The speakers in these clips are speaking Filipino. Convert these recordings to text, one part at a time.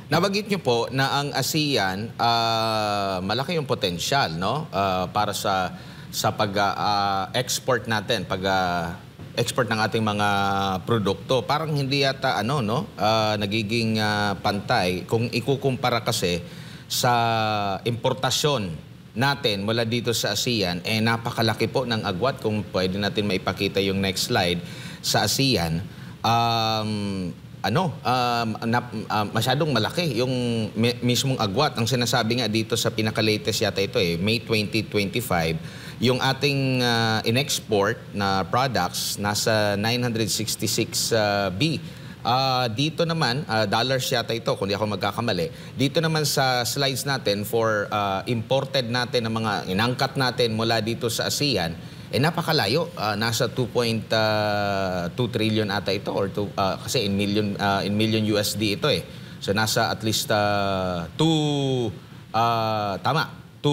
Nabanggit niyo po na ang ASEAN, malaki yung potensyal, no? Para sa pag-export natin, export ng ating mga produkto. Parang hindi yata nagiging pantay kung ikukumpara kasi sa importasyon natin mula dito sa ASEAN, napakalaki po ng agwat. Kung pwede natin maipakita yung next slide sa ASEAN. Masyadong malaki yung mismong agwat. Ang sinasabi nga dito sa pinaka-latest yata ito May 2025, yung ating in-export na products nasa 966 B. Dito naman, dollars yata ito kung di ako magkakamali. Dito naman sa slides natin for imported natin ng mga inangkat natin mula dito sa ASEAN, napakalayo. Nasa 2.2 trillion ata ito or kasi in million USD ito So nasa at least 2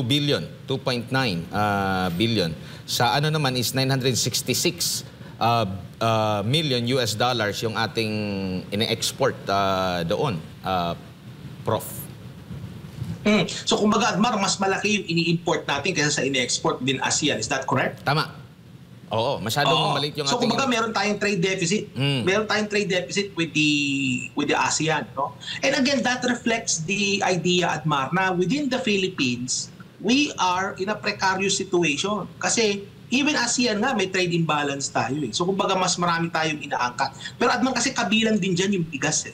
billion, 2.9 billion. Sa ano naman is 966 million US dollars yung ating ine-export doon, Prof. So kumbaga, Admar, mas malaki yung ini-import natin kaysa sa ini-export din ASEAN. Is that correct? Tama. Oo, masyadong maliit yung so ating... So kumbaga, meron tayong trade deficit. Meron tayong trade deficit with the ASEAN, no? And again, that reflects the idea, Admar, na within the Philippines, we are in a precarious situation. Kasi even ASEAN nga, may trade imbalance tayo So kumbaga, mas marami tayong inaangkat. Pero Admar, kasi kabilang din dyan yung bigas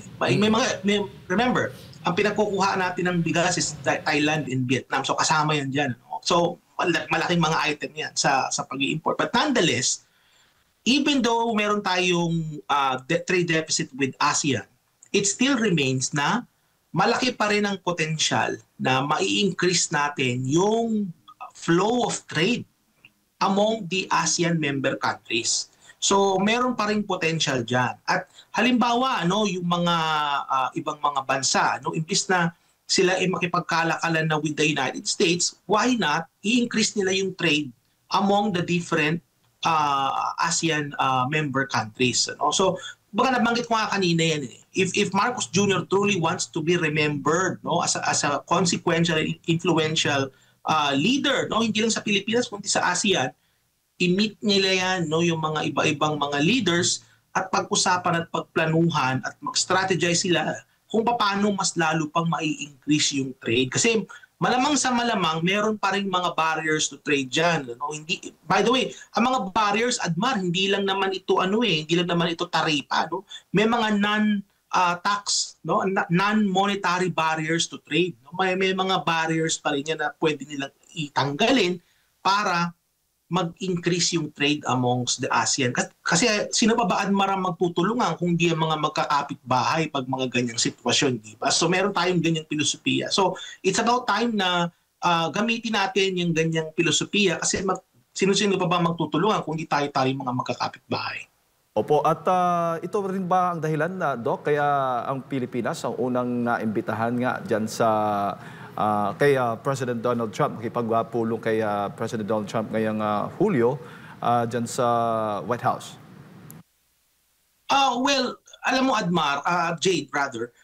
remember, ang pinagkukuha natin ng bigas is Thailand and Vietnam. So kasama yan dyan. So malaking mga item yan sa pag-i-import. But nonetheless, even though meron tayong trade deficit with ASEAN, it still remains na malaki pa rin ang potential na mai-increase natin yung flow of trade among the ASEAN member countries. So meron pa ring potential dyan. At halimbawa, yung mga ibang mga bansa, imbis na sila ay makipagkalakalan na with the United States, why not i-increase nila yung trade among the different ASEAN member countries. So baka nabanggit ko nga kanina yan If Marcos Jr. truly wants to be remembered as a consequential and influential leader, hindi lang sa Pilipinas kundi sa ASEAN, i-meet nila yan, yung mga iba-ibang mga leaders at pag-usapan at pagplanuhan at mag-strategize sila kung paano mas lalo pang mai-increase yung trade. Kasi malamang sa malamang, meron pa rin mga barriers to trade dyan. By the way, ang mga barriers, Admar, hindi lang naman ito hindi lang naman ito taripa. May mga non-tax, non-monetary barriers to trade. May mga barriers pa rin yan na pwede nilang itanggalin para mag-increase yung trade amongst the ASEAN. Kasi sino pa ba, Admar, ang magtutulungan kung di ang mga magkakapit-bahay pag mga ganyang sitwasyon, di ba? So meron tayong ganyang filosofiya. So it's about time na gamitin natin yung ganyang filosofiya kasi sino-sino pa ba magtutulungan kung di tayo mga magkakapit-bahay. Opo, at ito rin ba ang dahilan na, Doc, kaya ang Pilipinas ang unang naimbitahan nga dyan sa kay President Donald Trump, makipagpulong kay President Donald Trump ngayong Hulyo dyan sa White House? Well, alam mo, Admar, Jade, brother,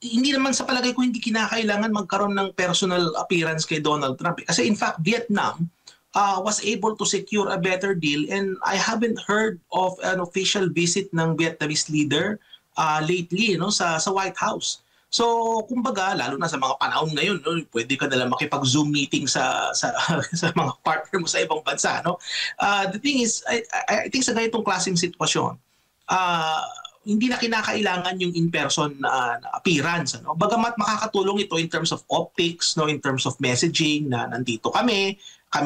hindi naman sa palagay ko hindi kinakailangan magkaroon ng personal appearance kay Donald Trump. Kasi in fact, Vietnam was able to secure a better deal and I haven't heard of an official visit ng Vietnamese leader lately sa White House. So, kumbaga, lalo na sa mga panahon ngayon, pwede ka nalang makipag-Zoom meeting sa mga partner mo sa ibang bansa. The thing is, I think sa ganitong klaseng sitwasyon, hindi na kinakailangan yung in-person appearance. Bagamat makakatulong ito in terms of optics, in terms of messaging, na nandito kami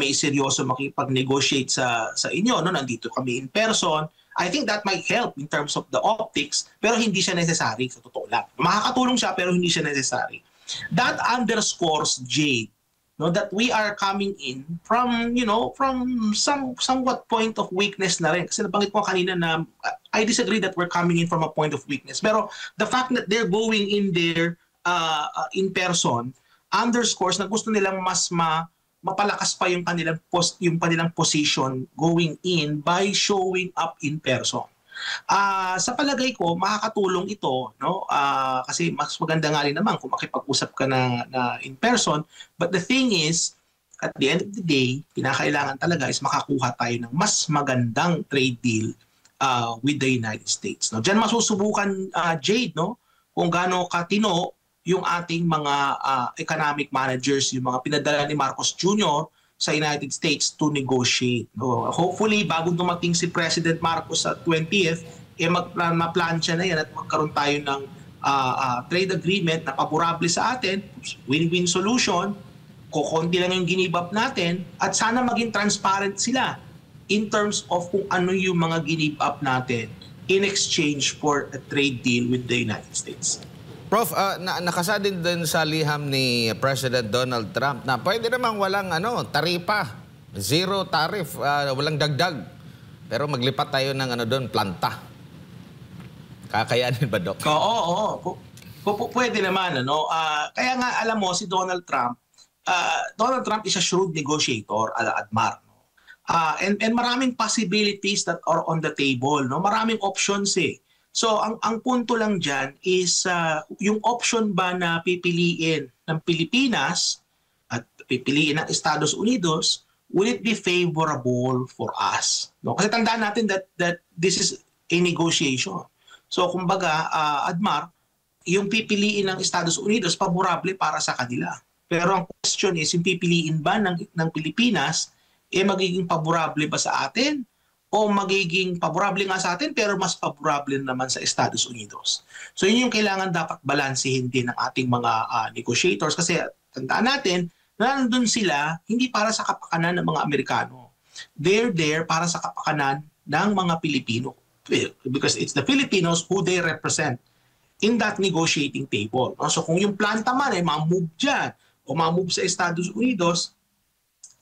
seryoso makipag-negotiate sa inyo, nandito kami in person. I think that might help in terms of the optics, pero hindi siya necessary sa totoo lang. Makakatulong siya pero hindi siya necessary. That underscores, Jay, that we are coming in from somewhat point of weakness na rin. Kasi nabanggit ko kanina na I disagree that we're coming in from a point of weakness. Pero the fact that they're going in there in person underscores na gusto nilang mas mapalakas pa yung kanilang position going in by showing up in person. Sa palagay ko, makakatulong ito, no? Kasi mas maganda nga rin naman kung makipag-usap ka na in person. But the thing is, at the end of the day, kinakailangan talaga is makakuha tayo ng mas magandang trade deal with the United States. No? Diyan masusubukan, Jade, no? Kung gaano katino yung ating mga economic managers, yung mga pinadala ni Marcos Jr. sa United States to negotiate. No? Hopefully, bago dumating si President Marcos sa 20th, maplansya na yan at magkaroon tayo ng trade agreement na favorable sa atin, win-win solution, kukunti lang yung ginibap natin, at sana maging transparent sila in terms of kung ano yung mga ginibap natin in exchange for a trade deal with the United States. Prof, nakasa din sa liham ni President Donald Trump na pwede namang walang taripa, zero tariff, walang dagdag. Pero maglipat tayo ng doon, planta. Kakayanin ba, Doc? Oo. Pwede naman. Kaya nga, alam mo, si Donald Trump is a shrewd negotiator, Admar. And maraming possibilities that are on the table. No? Maraming options eh. So ang punto lang dyan is yung option ba na pipiliin ng Pilipinas at pipiliin ng Estados Unidos, will it be favorable for us? No? Kasi tandaan natin that this is a negotiation. So kumbaga, Admar, yung pipiliin ng Estados Unidos, favorable para sa kanila. Pero ang question is, yung pipiliin ba ng Pilipinas, magiging favorable ba sa atin? O magiging favorable nga sa atin pero mas favorable naman sa Estados Unidos. So yun yung kailangan dapat balansehin din ng ating mga negotiators kasi tandaan natin na nandun sila hindi para sa kapakanan ng mga Amerikano. They're there para sa kapakanan ng mga Pilipino because it's the Filipinos who they represent in that negotiating table. So kung yung planta man ay ma-move dyan o ma-move sa Estados Unidos,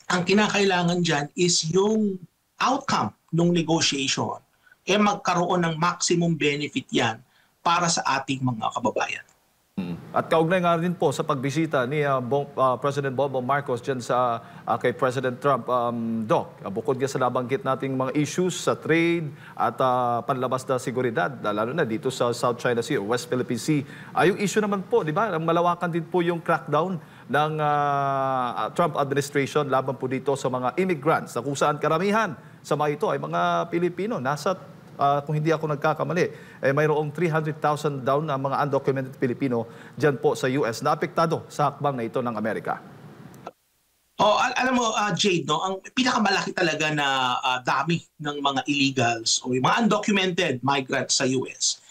ang kinakailangan dyan is yung outcome ng negotiation, magkaroon ng maximum benefit yan para sa ating mga kababayan. At kaugnay nga rin po sa pagbisita ni President Bongbong Marcos dyan kay President Trump, Doc, bukod nga sa nabanggit nating mga issues sa trade at panlabas na seguridad, lalo na dito sa South China Sea o West Philippine Sea, yung issue naman po, di ba, malawakan din po yung crackdown ng Trump administration laban po dito sa mga immigrants na kung saan karamihan sa mga ito ay mga Pilipino. Nasa, kung hindi ako nagkakamali, mayroong 300,000 down na mga undocumented Pilipino dyan po sa US na apektado sa hakbang na ito ng Amerika. Alam mo, Jade, no, ang pinakamalaki talaga na dami ng mga illegals o yung mga undocumented migrants sa US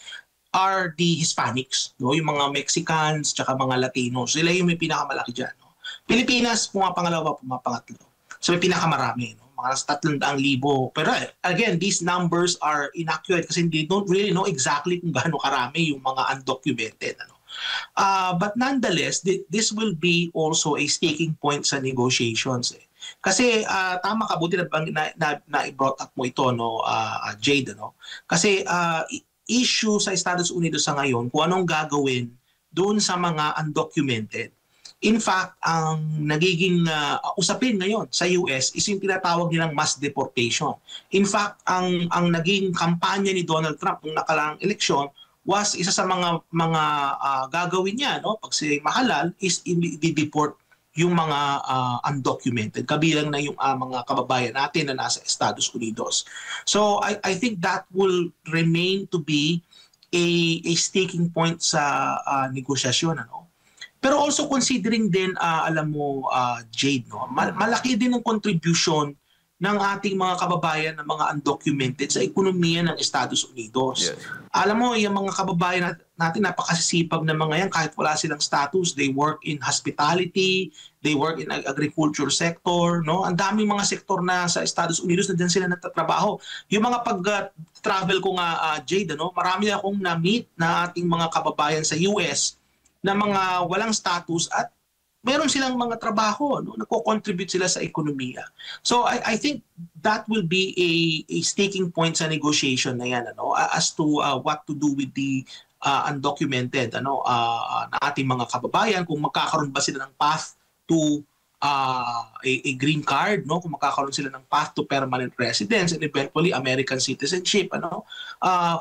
are the Hispanics, no? Yung mga Mexicans, tsaka mga Latinos. Sila yung may pinakamalaki dyan. No? Pilipinas, pumapangalawa, pumapangatlo. So may pinakamarami, no? Mga 300,000. Pero again, these numbers are inaccurate kasi they don't really know exactly kung gaano karami yung mga undocumented. Ano? But nonetheless, this will be also a staking point sa negotiations. Kasi tama ka, buti na i-brought up mo ito, no, Jade. No? Kasi issue sa Estados Unidos sa ngayon kung anong gagawin doon sa mga undocumented. In fact, ang nagiging usapin ngayon sa US is yung tinatawag nilang mass deportation. In fact, ang naging kampanya ni Donald Trump noong nakaraang eleksyon was isa sa mga gagawin niya, no, pag si mahalal, is i-deport yung mga undocumented, kabilang na yung mga kababayan natin na nasa Estados Unidos. So I think that will remain to be a sticking point sa negosasyon. Ano? Pero also considering din, alam mo, Jade, no, malaki din ang contribution ng ating mga kababayan na mga undocumented sa ekonomiya ng Estados Unidos. Yes. Alam mo, yung mga kababayan natin, napakasisipag na mga yan, kahit wala silang status, they work in hospitality, they work in agriculture sector, no? Ang daming mga sektor na sa Estados Unidos na dyan sila nagtatrabaho. Yung mga pag-travel ko nga, Jade, no, marami akong na-meet na ating mga kababayan sa US na mga walang status at meron silang mga trabaho, no? Nagko-contribute sila sa ekonomiya. So I think that will be a sticking point sa negotiation na yan, ano, as to what to do with the undocumented, ano, na ating mga kababayan, kung magkakaroon ba sila ng path to a green card, no, kung makakaroon sila ng path to permanent residence and eventually American citizenship, ano.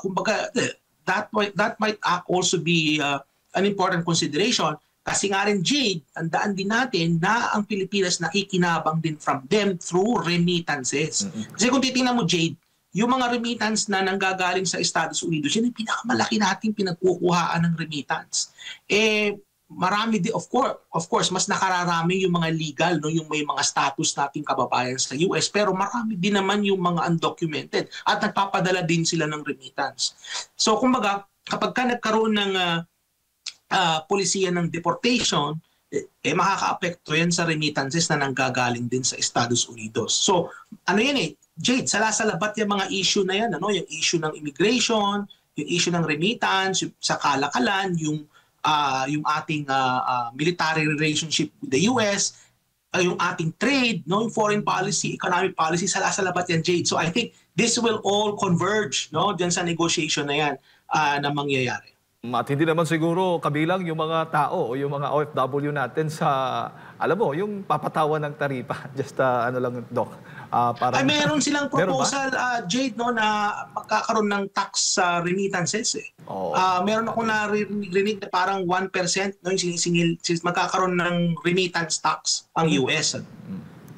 Kumbaga that might also be an important consideration. Kasi nga rin, Jade, tandaan din natin na ang Pilipinas nakikinabang din from them through remittances. Kasi kung titingnan mo, Jade, yung mga remittance na nanggagaling sa Estados Unidos, yun yung pinakamalaki nating pinagkukuhaan ng remittance. Marami din, of course, mas nakararami yung mga legal, no, yung may mga status nating kababayan sa US, pero marami din naman yung mga undocumented at nagpapadala din sila ng remittance. So, kumbaga, kapag ka nagkaroon ng polisiya ng deportation, makaka-apekto yan sa remittances na nanggagaling din sa Estados Unidos. So, ano yan Jade, salasalabat yung mga issue na yan, ano? Yung issue ng immigration, yung issue ng remittance, yung sa kalakalan, yung ating military relationship with the US, yung ating trade, no, yung foreign policy, economic policy, salasalabat yan, Jade. So I think this will all converge, no, diyan sa negotiation na yan na mangyayari. At hindi naman siguro kabilang yung mga tao o yung mga OFW natin sa, alam mo, yung papatawan ng taripa. Just ano lang, Doc. Ay, meron silang proposal, Jade, no, na magkakaroon ng tax remittances. Meron ako narinig na parang 1%, no, yung magkakaroon ng remittance tax ang US.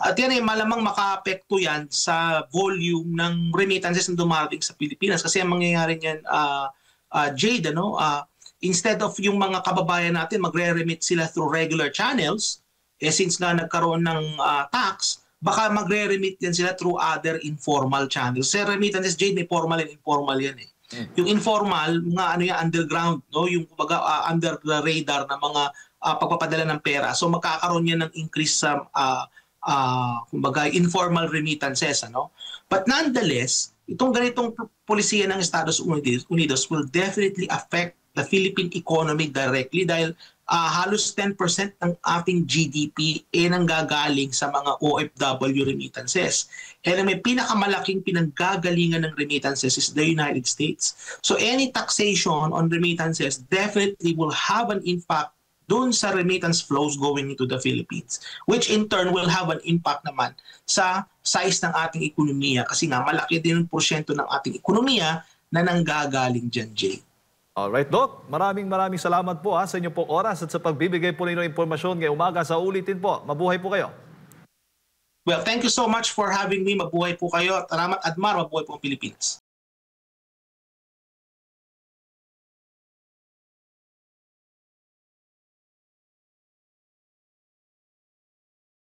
At yan malamang makaapekto yan sa volume ng remittances na dumarating sa Pilipinas. Kasi ang mangyayari niyan, Jade, ano, instead of yung mga kababayan natin magre-remit sila through regular channels, since nga nagkaroon ng tax, baka magre-remit yan sila through other informal channels. Sa remittances, Jade, may formal and informal yan Yung informal, mga ano yan, underground, no, yung kumbaga under the radar na mga pagpapadala ng pera. So magkakaroon yan ng increase sa kumbaga informal remittances, ano. But nonetheless, itong ganitong polisiya ng Estados Unidos will definitely affect the Philippine economy directly dahil halos 10% ng ating GDP nanggagaling sa mga OFW remittances. And may pinakamalaking pinanggagalingan ng remittances is the United States. So any taxation on remittances definitely will have an impact doon sa remittance flows going into the Philippines, which in turn will have an impact naman sa size ng ating ekonomiya kasi nga malaki din ang porsyento ng ating ekonomiya na nanggagaling dyan, Jay. Alright, Doc. Maraming salamat po sa inyong pong oras at sa pagbibigay po ng impormasyon ngayong umaga. Sa ulitin po, mabuhay po kayo. Well, thank you so much for having me. Mabuhay po kayo. Salamat, Admar. Mabuhay po ang Pilipinas.